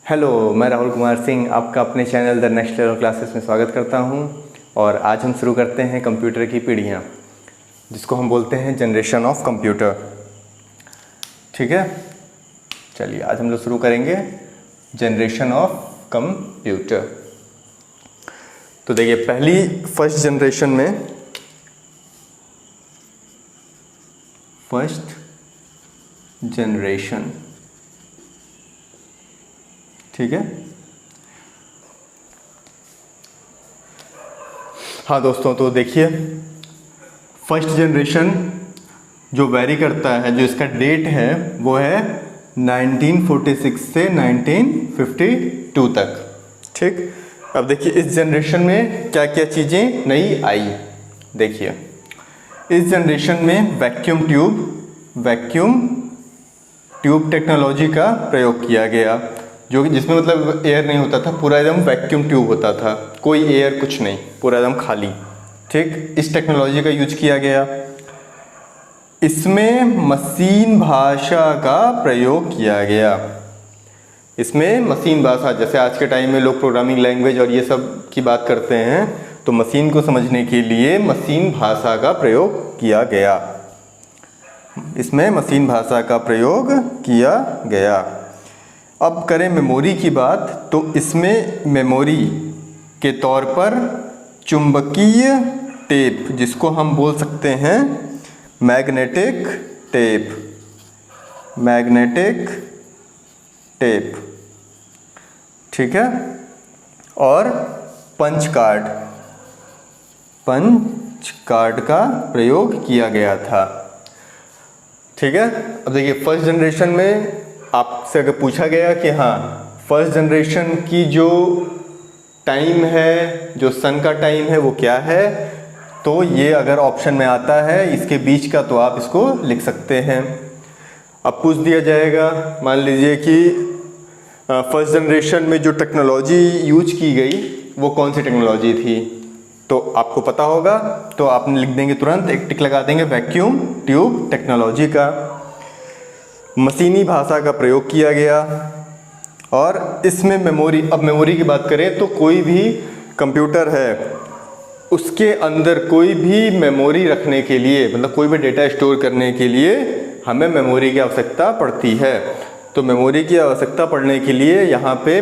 Hello, मैं राहुल कुमार सिंह आपका अपने channel the next level classes में स्वागत करता हूं। और आज हम शुरू करते हैं कंप्यूटर की पीढ़ियां, जिसको हम बोलते हैं जनरेशन ऑफ कंप्यूटर। ठीक है, चलिए आज हम लोग शुरू करेंगे जनरेशन ऑफ कंप्यूटर। तो देखिए, पहली फर्स्ट जनरेशन, ठीक है। हाँ दोस्तों, तो देखिए फर्स्ट जनरेशन जो वेरी करता है, जो इसका डेट है वो है 1946 से 1952 तक। ठीक, अब देखिए इस जनरेशन में क्या क्या चीज़ें नई आई। देखिए इस जनरेशन में वैक्यूम ट्यूब टेक्नोलॉजी का प्रयोग किया गया, जो कि जिसमें मतलब एयर नहीं होता था, पूरा एकदम वैक्यूम ट्यूब होता था, कोई एयर कुछ नहीं, पूरा एकदम खाली। ठीक, इस टेक्नोलॉजी का यूज किया गया। इसमें मशीन भाषा का प्रयोग किया गया। इसमें मशीन भाषा, जैसे आज के टाइम में लोग प्रोग्रामिंग लैंग्वेज और ये सब की बात करते हैं, तो मशीन को समझने के लिए मशीन भाषा का प्रयोग किया गया। इसमें मशीन भाषा का प्रयोग किया गया। अब करें मेमोरी की बात, तो इसमें मेमोरी के तौर पर चुंबकीय टेप, जिसको हम बोल सकते हैं मैग्नेटिक टेप, ठीक है, और पंच कार्ड का प्रयोग किया गया था। ठीक है, अब देखिए फर्स्ट जनरेशन में आपसे अगर पूछा गया कि हाँ फर्स्ट जनरेशन की जो टाइम है, जो सन का टाइम है वो क्या है, तो ये अगर ऑप्शन में आता है इसके बीच का, तो आप इसको लिख सकते हैं। अब पूछ दिया जाएगा, मान लीजिए कि फर्स्ट जनरेशन में जो टेक्नोलॉजी यूज की गई वो कौन सी टेक्नोलॉजी थी, तो आपको पता होगा, तो आप लिख देंगे, तुरंत एक टिक लगा देंगे, वैक्यूम ट्यूब टेक्नोलॉजी का। मशीनी भाषा का प्रयोग किया गया। और इसमें मेमोरी, अब मेमोरी की बात करें तो कोई भी कंप्यूटर है उसके अंदर कोई भी मेमोरी रखने के लिए, मतलब कोई भी डेटा स्टोर करने के लिए हमें मेमोरी की आवश्यकता पड़ती है। तो मेमोरी की आवश्यकता पड़ने के लिए यहाँ पे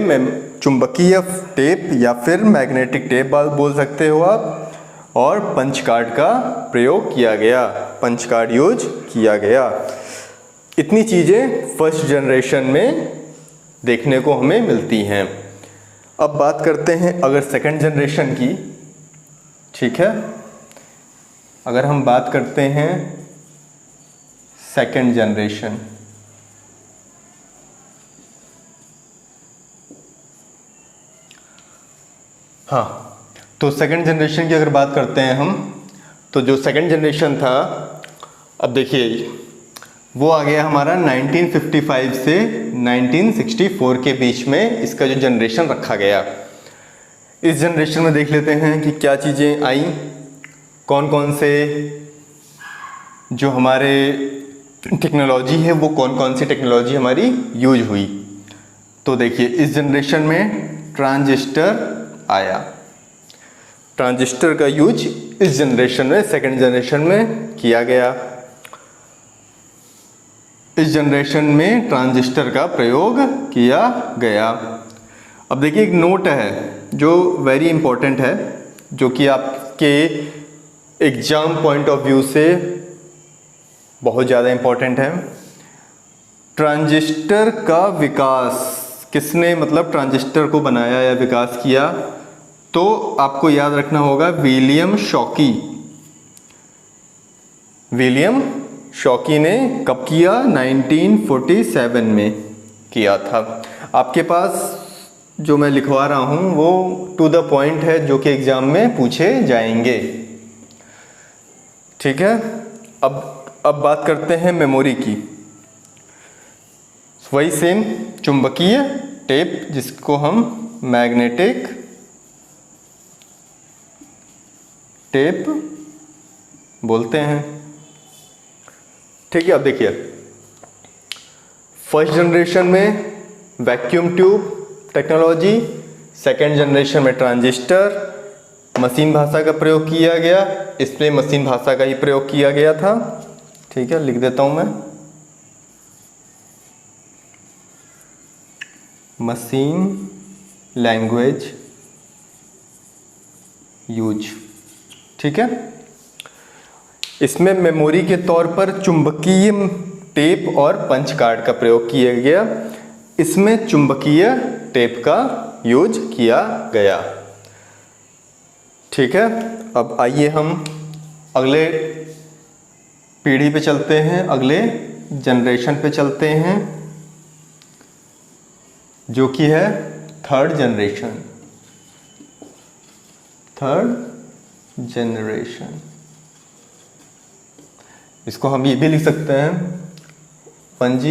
चुंबकीय टेप या फिर मैग्नेटिक टेप बोल सकते हो आप, और पंच कार्ड का प्रयोग किया गया, पंच कार्ड यूज किया गया। इतनी चीज़ें फर्स्ट जनरेशन में देखने को हमें मिलती हैं। अब बात करते हैं अगर सेकंड जनरेशन की। ठीक है, अगर हम बात करते हैं सेकंड जनरेशन, हाँ, तो सेकंड जनरेशन की अगर बात करते हैं हम, तो जो सेकंड जनरेशन था, अब देखिए वो आ गया हमारा 1955 से 1964 के बीच में, इसका जो जनरेशन रखा गया। इस जनरेशन में देख लेते हैं कि क्या चीज़ें आई, कौन कौन से जो हमारे टेक्नोलॉजी है, वो कौन कौन सी टेक्नोलॉजी हमारी यूज हुई। तो देखिए इस जनरेशन में ट्रांजिस्टर आया। ट्रांजिस्टर का यूज इस जनरेशन में, सेकंड जनरेशन में किया गया। इस जनरेशन में ट्रांजिस्टर का प्रयोग किया गया। अब देखिए एक नोट है जो वेरी इंपॉर्टेंट है, जो कि आपके एग्जाम पॉइंट ऑफ व्यू से बहुत ज़्यादा इंपॉर्टेंट है। ट्रांजिस्टर का विकास किसने, मतलब ट्रांजिस्टर को बनाया या विकास किया, तो आपको याद रखना होगा विलियम शॉकी ने कब किया, 1947 में किया था। आपके पास जो मैं लिखवा रहा हूँ वो टू द पॉइंट है, जो कि एग्जाम में पूछे जाएंगे। ठीक है, अब बात करते हैं मेमोरी की। वही सेम चुंबकीय टेप, जिसको हम मैग्नेटिक टेप बोलते हैं। ठीक है, अब देखिए फर्स्ट जनरेशन में vacuum tube technology, second generation में ट्रांजिस्टर, मशीन भाषा का प्रयोग किया गया, इसमें मशीन भाषा का ही प्रयोग किया गया था। ठीक है, लिख देता हूं मैं, मशीन लैंग्वेज यूज। ठीक है, इसमें मेमोरी के तौर पर चुंबकीय टेप और पंच कार्ड का प्रयोग किया गया। इसमें चुंबकीय टेप का यूज किया गया। ठीक है, अब आइए हम अगले पीढ़ी पे चलते हैं, अगले जनरेशन पे चलते हैं, जो कि है थर्ड जनरेशन। थर्ड जनरेशन, इसको हम ये भी लिख सकते हैं 1G,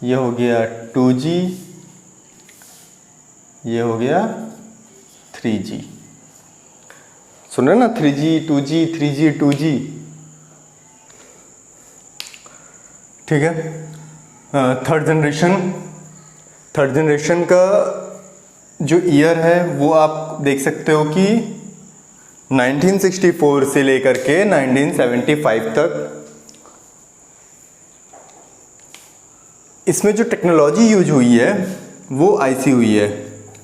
ये हो गया 2G, ये हो गया 3G। सुन रहे ना, 3G 2G 3G 2G। ठीक है, थर्ड जनरेशन का जो ईयर है वो आप देख सकते हो कि 1964 से लेकर के 1975 तक। इसमें जो टेक्नोलॉजी यूज हुई है वो आईसी हुई है।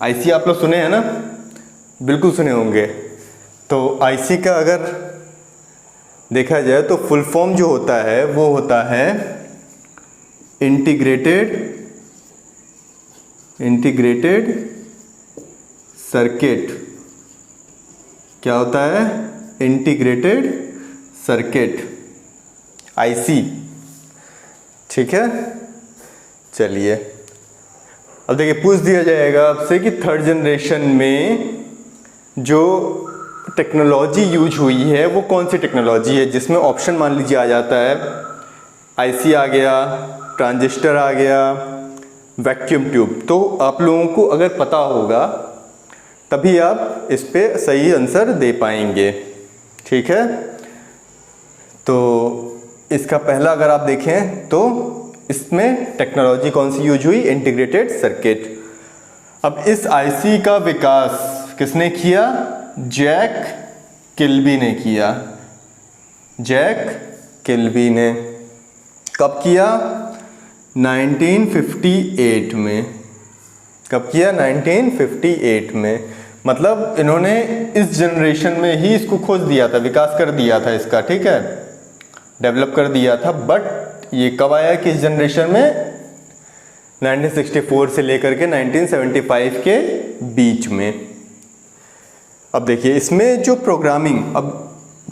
आईसी आप लोग सुने हैं ना, बिल्कुल सुने होंगे। तो आईसी का अगर देखा जाए तो फुल फॉर्म जो होता है वो होता है इंटीग्रेटेड सर्किट। क्या होता है? Integrated circuit, IC. ठीक है, चलिए अब देखिए, पूछ दिया जाएगा आपसे कि थर्ड जनरेशन में जो टेक्नोलॉजी यूज हुई है वो कौन सी टेक्नोलॉजी है, जिसमें ऑप्शन मान लीजिए आ जाता है आईसी आ गया, ट्रांजिस्टर आ गया, वैक्यूम ट्यूब। तो आप लोगों को अगर पता होगा तभी आप इस पे सही आंसर दे पाएंगे। ठीक है, तो इसका पहला अगर आप देखें तो इसमें टेक्नोलॉजी कौन सी यूज हुई? Integrated circuit. अब इस आईसी का विकास किसने किया? जैक किल्बी ने किया। जैक किल्बी ने कब किया? 1958 में। कब किया? 1958 में। मतलब इन्होंने इस जनरेशन में ही इसको खोज दिया था, विकास कर दिया था इसका। ठीक है, डेवलप कर दिया था। बट ये कब आया कि इस जनरेशन में? 1964 से लेकर के 1975 के बीच में। अब देखिए इसमें जो प्रोग्रामिंग, अब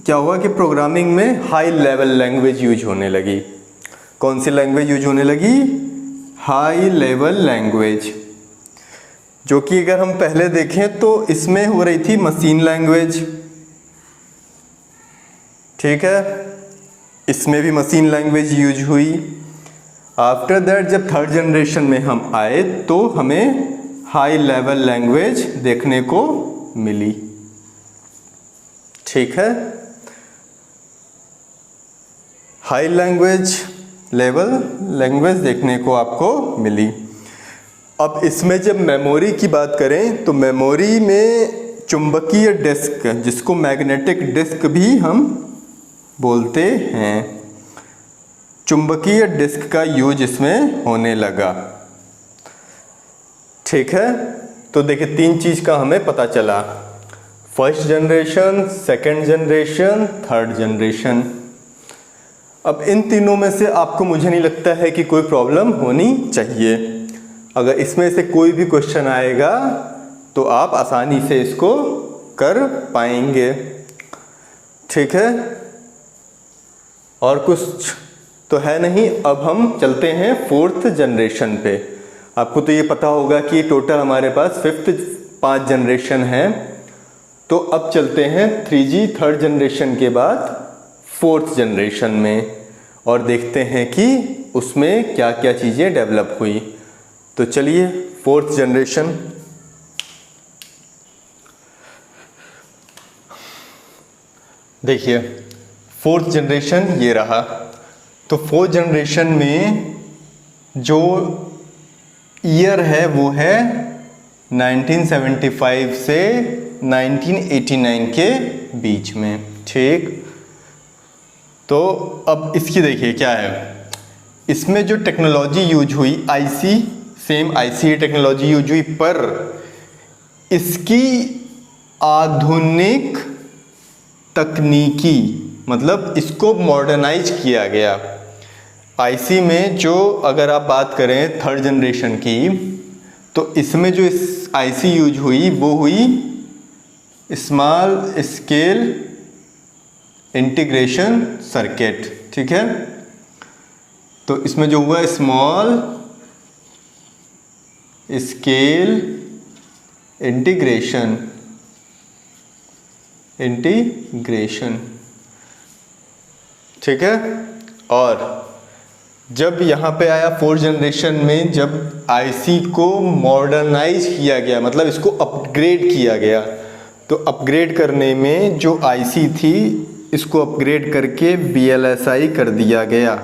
क्या हुआ कि प्रोग्रामिंग में हाई लेवल लैंग्वेज यूज होने लगी। कौन सी लैंग्वेज यूज होने लगी? हाई लेवल लैंग्वेज, जो कि अगर हम पहले देखें तो इसमें हो रही थी मशीन लैंग्वेज। ठीक है, इसमें भी मशीन लैंग्वेज यूज हुई। आफ्टर दैट जब थर्ड जनरेशन में हम आए तो हमें हाई लेवल लैंग्वेज देखने को मिली। ठीक है, हाई लेवल लैंग्वेज देखने को आपको मिली। अब इसमें जब मेमोरी की बात करें तो मेमोरी में चुंबकीय डिस्क, जिसको मैग्नेटिक डिस्क भी हम बोलते हैं, चुंबकीय डिस्क का यूज इसमें होने लगा। ठीक है, तो देखिए तीन चीज का हमें पता चला, first generation, second generation, third generation. अब इन तीनों में से आपको, मुझे नहीं लगता है कि कोई प्रॉब्लम होनी चाहिए। अगर इसमें से कोई भी क्वेश्चन आएगा तो आप आसानी से इसको कर पाएंगे। ठीक है, और कुछ तो है नहीं। अब हम चलते हैं फोर्थ जनरेशन पे। आपको तो ये पता होगा कि टोटल हमारे पास 5 जनरेशन है। तो अब चलते हैं 3G थर्ड जनरेशन के बाद फोर्थ जनरेशन में और देखते हैं कि उसमें क्या क्या चीज़ें डेवलप हुई। तो चलिए फोर्थ जनरेशन। देखिए फोर्थ जनरेशन ये रहा। तो फोर्थ जनरेशन में जो ईयर है वो है 1975 से 1989 के बीच में। ठीक, तो अब इसकी देखिए क्या है, इसमें जो टेक्नोलॉजी यूज हुई IC, same IC technology use हुई, पर इसकी आधुनिक तकनीकी मतलब इसको मॉडर्नाइज किया गया। आईसी में जो अगर आप बात करें थर्ड जनरेशन की, तो इसमें जो इस आईसी यूज हुई वो हुई स्मॉल स्केल इंटीग्रेशन सर्किट। ठीक है, तो इसमें जो हुआ स्मॉल स्केल इंटीग्रेशन ठीक है। और जब यहाँ पे आया फोर्थ जनरेशन में, जब आईसी को मॉडर्नाइज किया गया मतलब इसको अपग्रेड किया गया, तो अपग्रेड करने में जो आईसी थी इसको अपग्रेड करके VLSI कर दिया गया।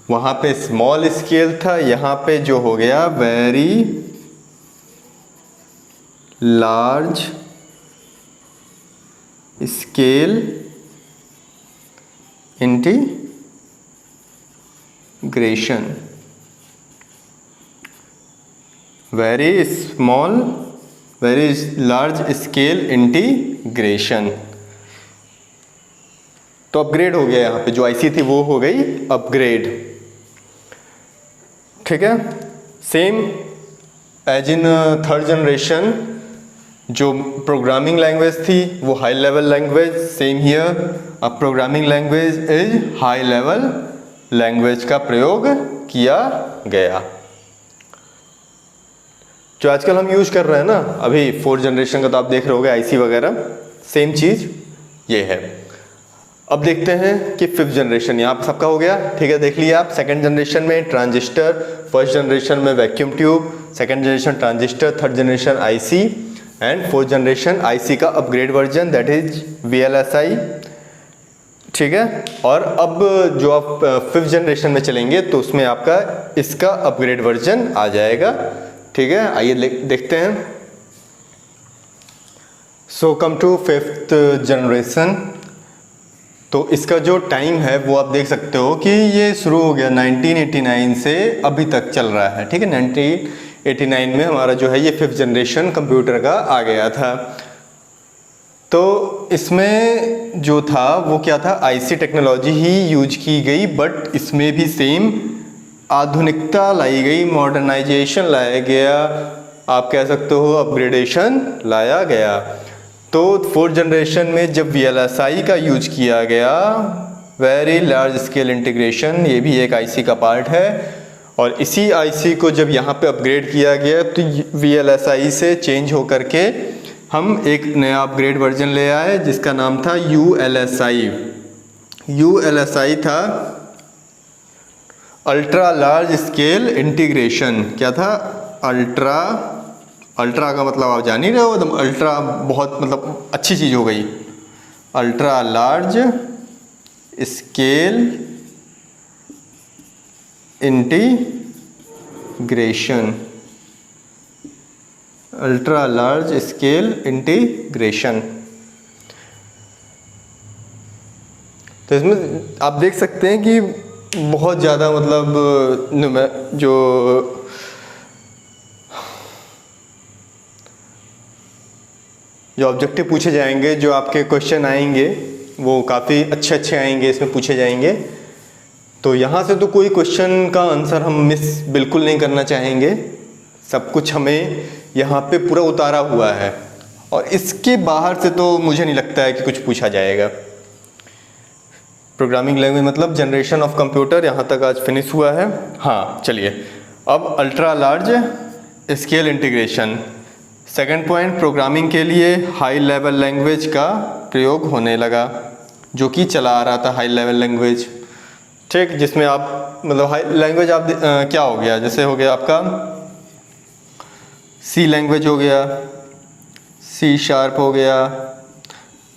वहाँ पे स्मॉल स्केल था, यहाँ पे जो हो गया very large scale integration, very small very large scale integration. तो अपग्रेड हो गया, यहाँ पे जो आईसी थी वो हो गई अपग्रेड। ठीक है, same as in third generation जो प्रोग्रामिंग लैंग्वेज थी वो high level language, same here अब programming language is high level language का प्रयोग किया गया। जो आजकल हम यूज कर रहे हैं ना अभी फोर्थ जनरेशन का, तो आप देख रहे होगे आईसी वगैरह, सेम चीज ये है। अब देखते हैं कि फिफ्थ जनरेशन यहाँ पे सबका हो गया। ठीक है, देख लिया आप, सेकंड जनरेशन में ट्रांजिस्टर, फर्स्ट जनरेशन में vacuum tube, second generation transistor, third generation IC and fourth generation IC का upgrade version that is VLSI। ठीक है, और अब जो आप फिफ्थ जनरेशन में चलेंगे तो उसमें आपका इसका अपग्रेड वर्जन आ जाएगा। ठीक है, आइए देखते हैं। सो कम टू फिफ्थ जनरेशन। तो इसका जो टाइम है वो आप देख सकते हो कि ये शुरू हो गया 1989 से अभी तक चल रहा है। ठीक है, 1989 में हमारा जो है ये फिफ्थ जनरेशन कंप्यूटर का आ गया था। तो इसमें जो था वो क्या था, आईसी टेक्नोलॉजी ही यूज की गई, बट इसमें भी सेम आधुनिकता लाई गई, मॉडर्नाइजेशन लाया गया, आप कह सकते हो अपग्रेडेशन लाया गया। तो फोर्थ जनरेशन में जब VLSI का यूज किया गया, वेरी लार्ज स्केल इंटीग्रेशन, ये भी एक आईसी का पार्ट है, और इसी आईसी को जब यहाँ पे अपग्रेड किया गया तो VLSI से चेंज होकर के हम एक नया अपग्रेड वर्जन ले आए जिसका नाम था ULSI। ULSI था अल्ट्रा लार्ज स्केल इंटीग्रेशन। क्या था, अल्ट्रा का मतलब आप जान ही रहे हो, एकदम अल्ट्रा बहुत मतलब अच्छी चीज़ हो गई। Ultra large scale integration, ultra large scale integration. तो इसमें आप देख सकते हैं कि बहुत ज़्यादा मतलब जो ऑब्जेक्टिव पूछे जाएंगे, जो आपके क्वेश्चन आएंगे वो काफ़ी अच्छे आएंगे, इसमें पूछे जाएंगे। तो यहाँ से तो कोई क्वेश्चन का आंसर हम मिस बिल्कुल नहीं करना चाहेंगे, सब कुछ हमें यहाँ पे पूरा उतारा हुआ है, और इसके बाहर से तो मुझे नहीं लगता है कि कुछ पूछा जाएगा। प्रोग्रामिंग लैंग्वेज मतलब जनरेशन ऑफ कंप्यूटर यहाँ तक आज फिनिश हुआ है। हाँ चलिए, अब ultra large scale integration, second point, programming के लिए हाई लेवल लैंग्वेज का प्रयोग होने लगा, जो कि चला आ रहा था हाई लेवल लैंग्वेज। ठीक, जिसमें आप मतलब हाई लैंग्वेज आप क्या हो गया, जैसे हो गया आपका सी लैंग्वेज हो गया, C# हो गया,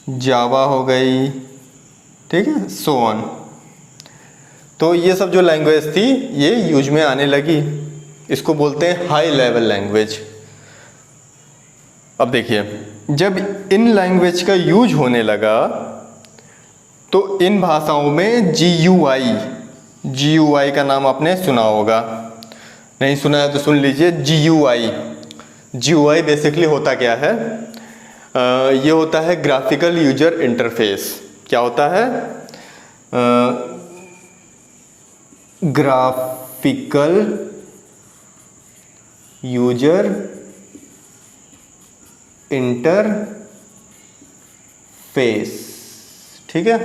जावा हो गई, ठीक है, सो ऑन। तो ये सब जो लैंग्वेज थी ये यूज में आने लगी इसको बोलते हैं हाई लेवल लैंग्वेज। अब देखिए, जब इन लैंग्वेज का यूज होने लगा तो इन भाषाओं में GUI का नाम आपने सुना होगा, नहीं सुना है तो सुन लीजिए। GUI बेसिकली होता क्या है? ये होता है ग्राफिकल यूजर इंटरफेस। क्या होता है? ग्राफिकल यूजर इंटरफेस, ठीक है,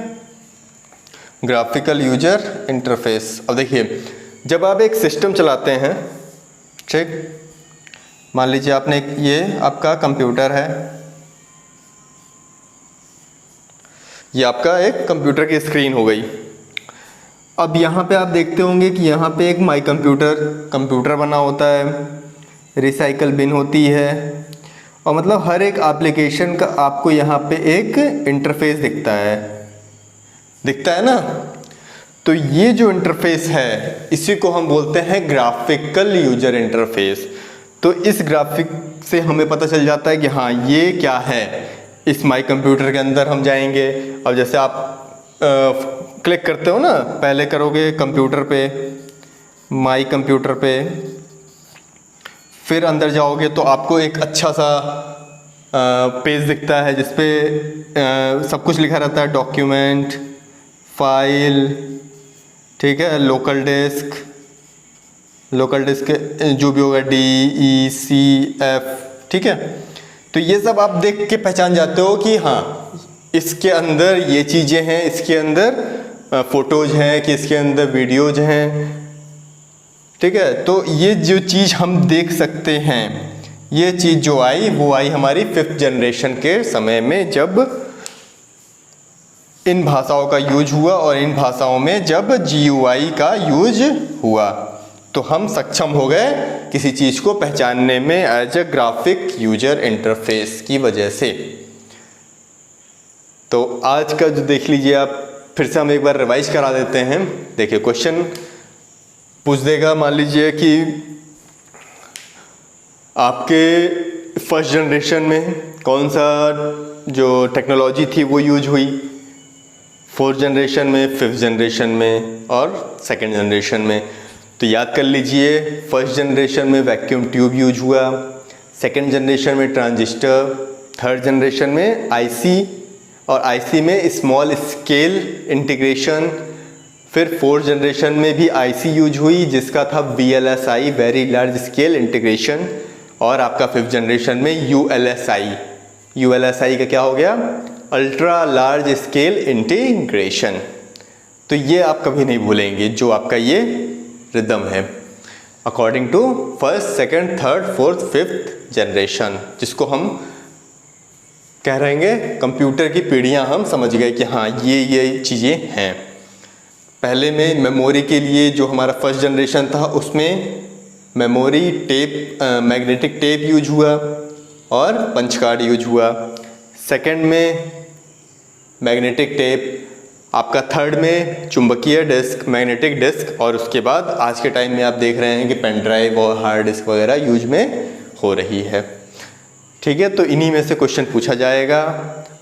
ग्राफिकल यूजर इंटरफेस। अब देखिए, जब आप एक सिस्टम चलाते हैं, ठीक, मान लीजिए आपने ये आपका कंप्यूटर है, ये आपका एक कंप्यूटर की स्क्रीन हो गई। अब यहाँ पे आप देखते होंगे कि यहाँ पे एक माई कंप्यूटर बना होता है, रिसाइकल बिन होती है, और मतलब हर एक एप्लीकेशन का आपको यहाँ पे एक इंटरफेस दिखता है ना। तो ये जो इंटरफेस है इसी को हम बोलते हैं ग्राफिकल यूजर इंटरफेस। तो इस ग्राफिक से हमें पता चल जाता है कि हाँ ये क्या है। इस माई कंप्यूटर के अंदर हम जाएंगे, अब जैसे आप क्लिक करते हो ना, पहले करोगे कंप्यूटर पे, माई कंप्यूटर पे, फिर अंदर जाओगे तो आपको एक अच्छा सा पेज दिखता है जिसपे सब कुछ लिखा रहता है, डॉक्यूमेंट, फाइल, ठीक है, लोकल डिस्क जो भी होगा, DECF, ठीक है। तो ये सब आप देख के पहचान जाते हो कि हाँ इसके अंदर ये चीज़ें हैं, इसके अंदर फोटोज हैं, कि इसके अंदर वीडियोज हैं, ठीक है। तो ये जो चीज़ हम देख सकते हैं, ये चीज़ जो आई वो आई हमारी 5th जनरेशन के समय में, जब इन भाषाओं का यूज हुआ और इन भाषाओं में जब GUI का यूज हुआ तो हम सक्षम हो गए किसी चीज़ को पहचानने में as a graphic user interface की वजह से। तो आज का जो देख लीजिए आप, फिर से हम एक बार रिवाइज करा देते हैं। देखिए, क्वेश्चन पूछ देगा, मान लीजिए कि आपके फर्स्ट जनरेशन में कौन सा जो टेक्नोलॉजी थी वो यूज हुई, 4th जनरेशन में, 5th जनरेशन में और 2nd जनरेशन में। तो याद कर लीजिए, फर्स्ट जनरेशन में वैक्यूम ट्यूब यूज हुआ, 2nd जनरेशन में ट्रांजिस्टर, 3rd जनरेशन में IC, और IC में स्मॉल स्केल इंटीग्रेशन, फिर 4th जनरेशन में भी IC यूज हुई जिसका था VLSI, very large scale integration, और आपका 5th जनरेशन में ULSI का क्या हो गया, अल्ट्रा लार्ज स्केल इंटीग्रेशन। तो ये आप कभी नहीं भूलेंगे जो आपका ये रिदम है, according to 1st, 2nd, 3rd, 4th, 5th generation, जिसको हम कह रहेंगे कंप्यूटर की पीढ़ियाँ। हम समझ गए कि हाँ ये चीज़ें हैं। पहले में मेमोरी के लिए जो हमारा फर्स्ट जनरेशन था उसमें memory tape, magnetic tape use हुआ और पंच कार्ड यूज हुआ। 2nd में मैग्नेटिक टेप, आपका 3rd में चुंबकीय डिस्क, मैग्नेटिक डिस्क, और उसके बाद आज के टाइम में आप देख रहे हैं कि पेन ड्राइव और हार्ड डिस्क वगैरह यूज में हो रही है, ठीक है। तो इन्हीं में से क्वेश्चन पूछा जाएगा।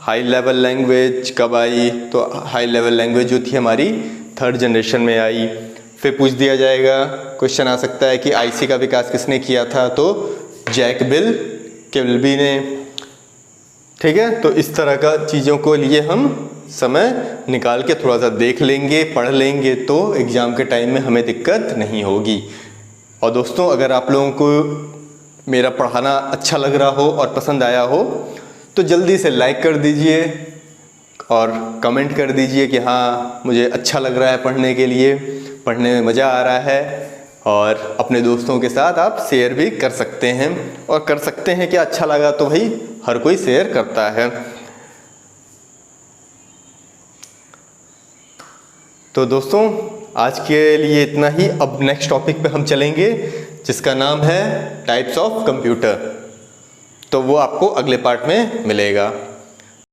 हाई लेवल लैंग्वेज कब आई? तो हाई लेवल लैंग्वेज जो थी हमारी 3rd जनरेशन में आई। फिर पूछ दिया जाएगा, क्वेश्चन आ सकता है कि IC का विकास किसने किया था? तो जैक बिल किल्बी ने, ठीक है। तो इस तरह का चीज़ों को लिए हम समय निकाल के थोड़ा सा देख लेंगे, पढ़ लेंगे, तो एग्ज़ाम के टाइम में हमें दिक्कत नहीं होगी। और दोस्तों, अगर आप लोगों को मेरा पढ़ाना अच्छा लग रहा हो और पसंद आया हो तो जल्दी से लाइक कर दीजिए और कमेंट कर दीजिए कि हाँ मुझे अच्छा लग रहा है पढ़ने के लिए, पढ़ने में मज़ा आ रहा है। और अपने दोस्तों के साथ आप शेयर भी कर सकते हैं, और कर सकते हैं कि अच्छा लगा तो भाई हर कोई शेयर करता है। तो दोस्तों, आज के लिए इतना ही। अब नेक्स्ट टॉपिक पे हम चलेंगे जिसका नाम है टाइप्स ऑफ कंप्यूटर। तो वो आपको अगले पार्ट में मिलेगा।